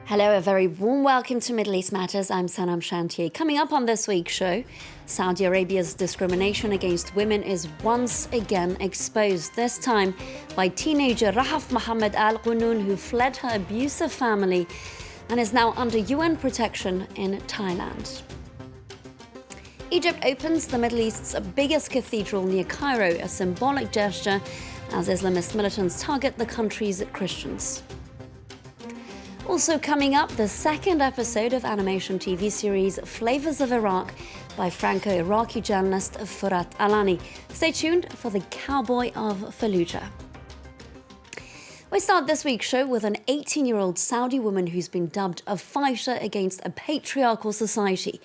Hello, a very warm welcome to Middle East Matters. I'm Sanam Shantier. Coming up on this week's show, Saudi Arabia's discrimination against women is once again exposed, this time by teenager Rahaf Mohammed Al Qunun, who fled her abusive family and is now under UN protection in Thailand. Egypt opens the Middle East's biggest cathedral near Cairo, a symbolic gesture as Islamist militants target the country's Christians. Also coming up, the second episode of animation TV series Flavors of Iraq by Franco-Iraqi journalist Furat Alani. Stay tuned for the Cowboy of Fallujah. We start this week's show with an 18-year-old Saudi woman who's been dubbed a fighter against a patriarchal society,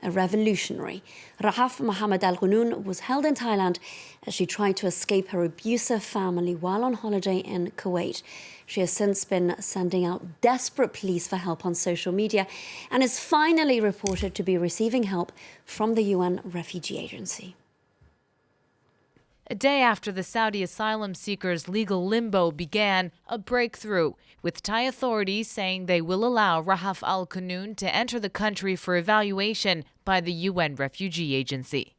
a revolutionary. Rahaf Mohammed Al Qunun was held in Thailand as she tried to escape her abusive family while on holiday in Kuwait. She has since been sending out desperate pleas for help on social media and is finally reported to be receiving help from the UN Refugee Agency. A day after the Saudi asylum seekers' legal limbo began, a breakthrough, with Thai authorities saying they will allow Rahaf Al Qunun to enter the country for evaluation by the UN Refugee Agency.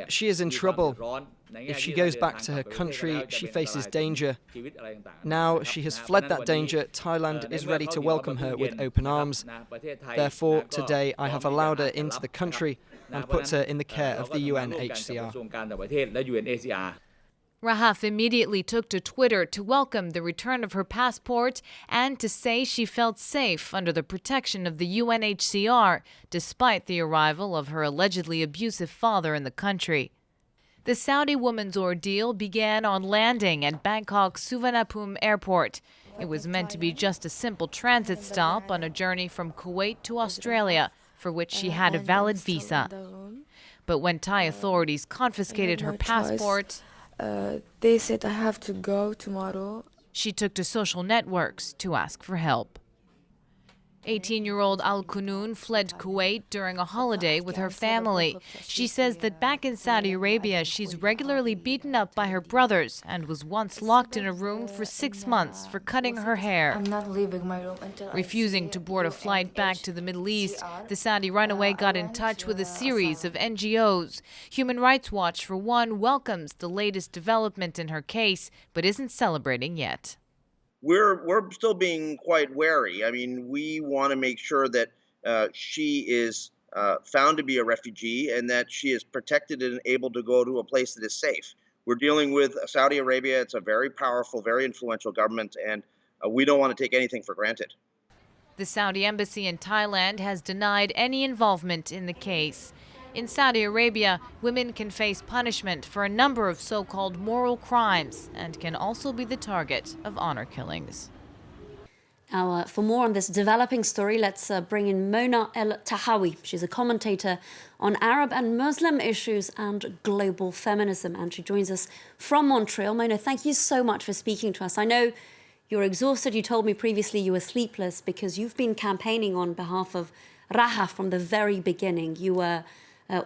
She is in trouble. If she goes back to her country, she faces danger. Now she has fled that danger. Thailand is ready to welcome her with open arms. Therefore, today I have allowed her into the country and put her in the care of the UNHCR. Rahaf immediately took to Twitter to welcome the return of her passport and to say she felt safe under the protection of the UNHCR, despite the arrival of her allegedly abusive father in the country. The Saudi woman's ordeal began on landing at Bangkok's Suvarnabhumi airport. It was meant to be just a simple transit stop on a journey from Kuwait to Australia, for which she had a valid visa. But when Thai authorities confiscated her passport, they said I have to go tomorrow. She took to social networks to ask for help. 18-year-old Al Qunun fled Kuwait during a holiday with her family. She says that back in Saudi Arabia, she's regularly beaten up by her brothers and was once locked in a room for 6 months for cutting her hair. I'm not leaving my room until Refusing to board a flight back to the Middle East, the Saudi runaway got in touch with a series of NGOs. Human Rights Watch, for one, welcomes the latest development in her case, but isn't celebrating yet. We're still being quite wary. I mean, we want to make sure that she is found to be a refugee and that she is protected and able to go to a place that is safe. We're dealing with Saudi Arabia. It's a very powerful, very influential government, and we don't want to take anything for granted. The Saudi embassy in Thailand has denied any involvement in the case. In Saudi Arabia, women can face punishment for a number of so-called moral crimes and can also be the target of honor killings. Now, for more on this developing story, let's bring in Mona Eltahawy. She's a commentator on Arab and Muslim issues and global feminism, and she joins us from Montreal. Mona, thank you so much for speaking to us. I know you're exhausted. You told me previously you were sleepless because you've been campaigning on behalf of Rahaf from the very beginning. You were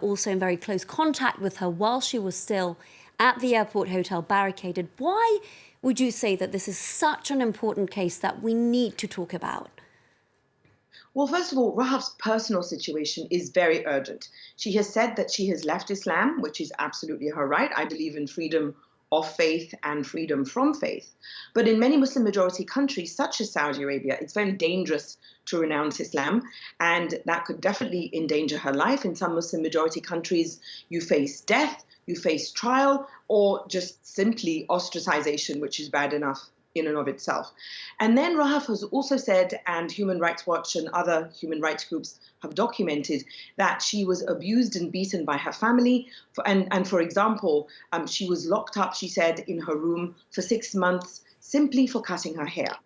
also in very close contact with her while she was still at the airport hotel barricaded. Why would you say that this is such an important case that we need to talk about? Well, first of all, Rahaf's personal situation is very urgent. She has said that she has left Islam, which is absolutely her right. I believe in freedom of faith and freedom from faith. But in many Muslim majority countries, such as Saudi Arabia, it's very dangerous to renounce Islam, and that could definitely endanger her life. In some Muslim majority countries, you face death, you face trial, or just simply ostracization, which is bad enough in and of itself. And then Rahaf has also said, and Human Rights Watch and other human rights groups have documented, that she was abused and beaten by her family. And for example, she was locked up, she said, in her room for 6 months simply for cutting her hair.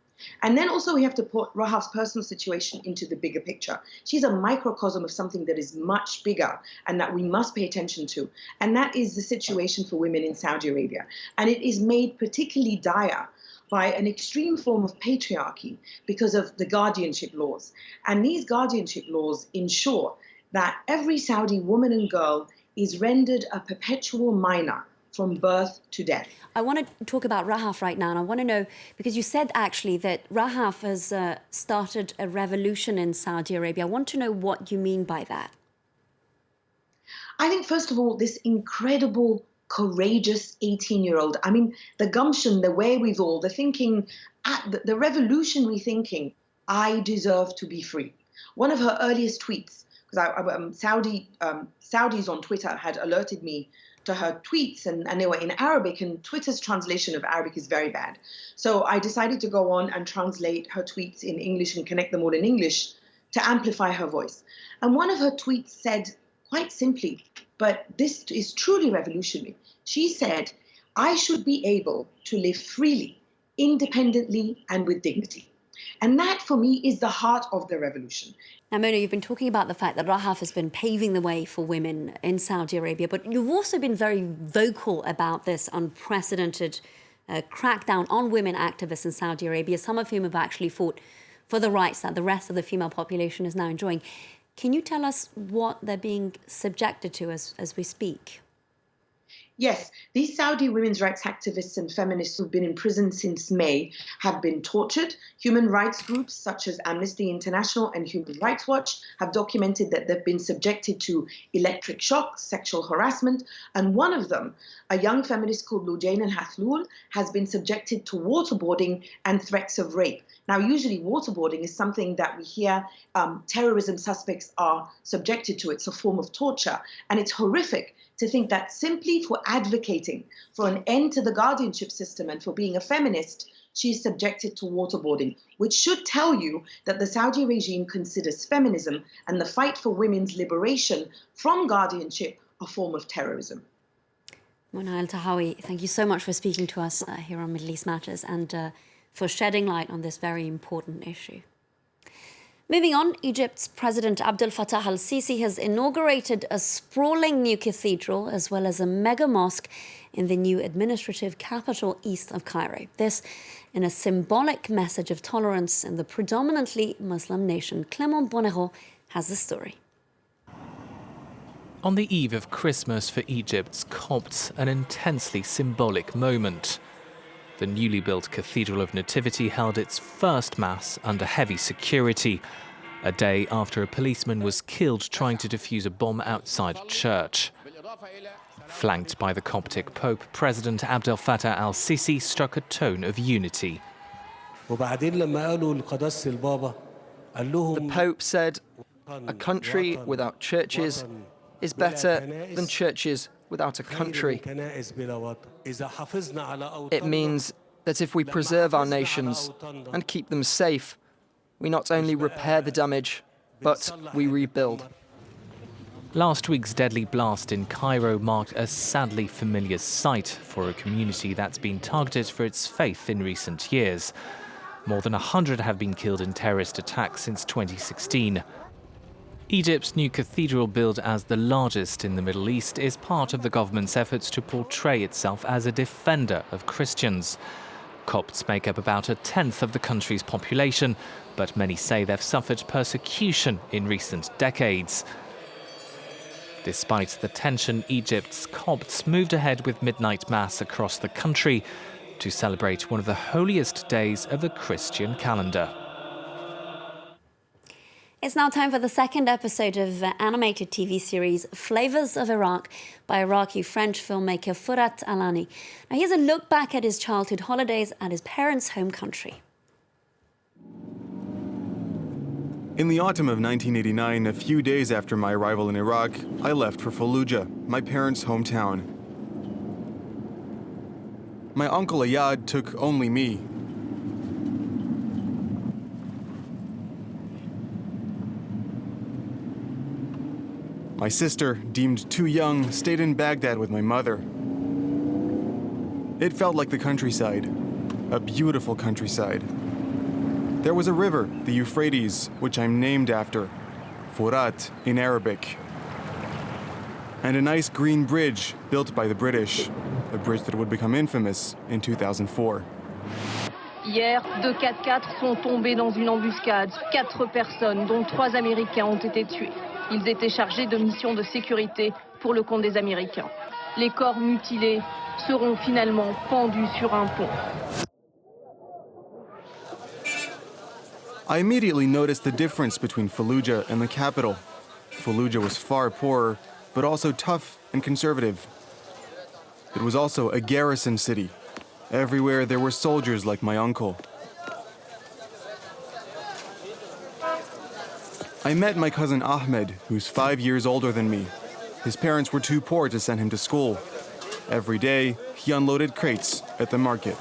And then also we have to put Rahaf's personal situation into the bigger picture. She's a microcosm of something that is much bigger and that we must pay attention to. And that is the situation for women in Saudi Arabia. And it is made particularly dire by an extreme form of patriarchy because of the guardianship laws. And these guardianship laws ensure that every Saudi woman and girl is rendered a perpetual minor from birth to death. I want to talk about Rahaf right now, and I want to know, because you said actually that Rahaf has started a revolution in Saudi Arabia. I want to know what you mean by that. I think, first of all, this incredible, courageous 18-year-old, I mean, the gumption, the wherewithal, the thinking, the revolutionary thinking, I deserve to be free. One of her earliest tweets, because Saudis on Twitter had alerted me to her tweets, and they were in Arabic, and Twitter's translation of Arabic is very bad. So I decided to go on and translate her tweets in English and connect them all in English to amplify her voice. And one of her tweets said, quite simply, but this is truly revolutionary. She said, I should be able to live freely, independently, and with dignity. And that, for me, is the heart of the revolution. Now, Mona, you've been talking about the fact that Rahaf has been paving the way for women in Saudi Arabia, but you've also been very vocal about this unprecedented crackdown on women activists in Saudi Arabia, some of whom have actually fought for the rights that the rest of the female population is now enjoying. Can you tell us what they're being subjected to as we speak? Yes, these Saudi women's rights activists and feminists who've been in prison since May have been tortured. Human rights groups such as Amnesty International and Human Rights Watch have documented that they've been subjected to electric shock, sexual harassment, and one of them, a young feminist called Lujain al-Hathlul, has been subjected to waterboarding and threats of rape. Now, usually waterboarding is something that we hear terrorism suspects are subjected to. It's a form of torture, and it's horrific to think that simply for advocating for an end to the guardianship system and for being a feminist, she's subjected to waterboarding, which should tell you that the Saudi regime considers feminism and the fight for women's liberation from guardianship a form of terrorism. Mona Eltahawy, thank you so much for speaking to us here on Middle East Matters and for shedding light on this very important issue. Moving on, Egypt's President Abdel Fattah al-Sisi has inaugurated a sprawling new cathedral as well as a mega mosque in the new administrative capital east of Cairo. This in a symbolic message of tolerance in the predominantly Muslim nation. Clément Bonnereau has the story. On the eve of Christmas for Egypt's Copts, an intensely symbolic moment. The newly built Cathedral of Nativity held its first Mass under heavy security, a day after a policeman was killed trying to defuse a bomb outside a church. Flanked by the Coptic Pope, President Abdel Fattah al-Sisi struck a tone of unity. The Pope said, a country without churches is better than churches without a country. It means that if we preserve our nations and keep them safe, we not only repair the damage, but we rebuild. Last week's deadly blast in Cairo marked a sadly familiar sight for a community that's been targeted for its faith in recent years. More than 100 have been killed in terrorist attacks since 2016. Egypt's new cathedral, built as the largest in the Middle East, is part of the government's efforts to portray itself as a defender of Christians. Copts make up about a tenth of the country's population, but many say they've suffered persecution in recent decades. Despite the tension, Egypt's Copts moved ahead with midnight mass across the country to celebrate one of the holiest days of the Christian calendar. It's now time for the second episode of animated TV series Flavors of Iraq by Iraqi-French filmmaker Furat Alani. Now here's a look back at his childhood holidays at his parents' home country. In the autumn of 1989, a few days after my arrival in Iraq, I left for Fallujah, my parents' hometown. My uncle Ayad took only me. My sister, deemed too young, stayed in Baghdad with my mother. It felt like the countryside, a beautiful countryside. There was a river, the Euphrates, which I'm named after, Furat in Arabic, and a nice green bridge built by the British, a bridge that would become infamous in 2004. Hier, deux 4x4 sont tombés dans une embuscade. 4 personnes, dont 3 Américains, ont été tués. Ils étaient chargés de missions de sécurité pour le compte des Américains. Les corps mutilés seront finalement pendus sur un pont. I immediately noticed the difference between Fallujah and the capital. Fallujah was far poorer, but also tough and conservative. It was also a garrison city. Everywhere there were soldiers like my uncle. I met my cousin Ahmed, who's 5 years older than me. His parents were too poor to send him to school. Every day, he unloaded crates at the market.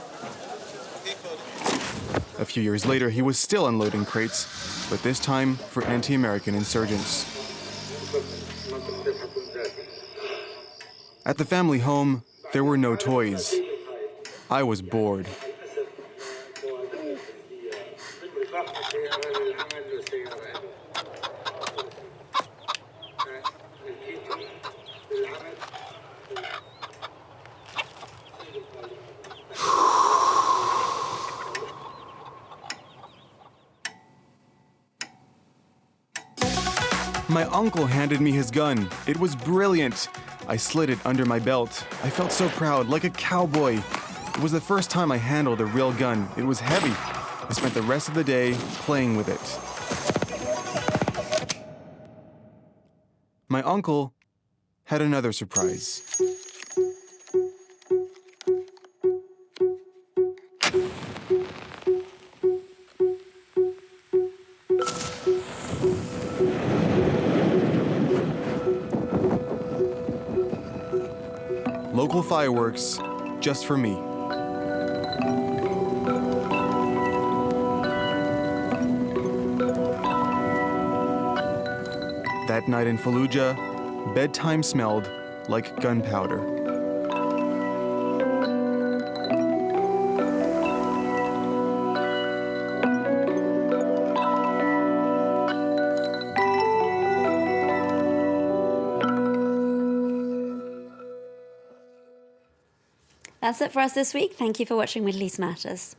A few years later, he was still unloading crates, but this time for anti-American insurgents. At the family home, there were no toys. I was bored. My uncle handed me his gun. It was brilliant. I slid it under my belt. I felt so proud, like a cowboy. It was the first time I handled a real gun. It was heavy. I spent the rest of the day playing with it. My uncle had another surprise. Local fireworks, just for me. That night in Fallujah, bedtime smelled like gunpowder. That's it for us this week. Thank you for watching Middle East Matters.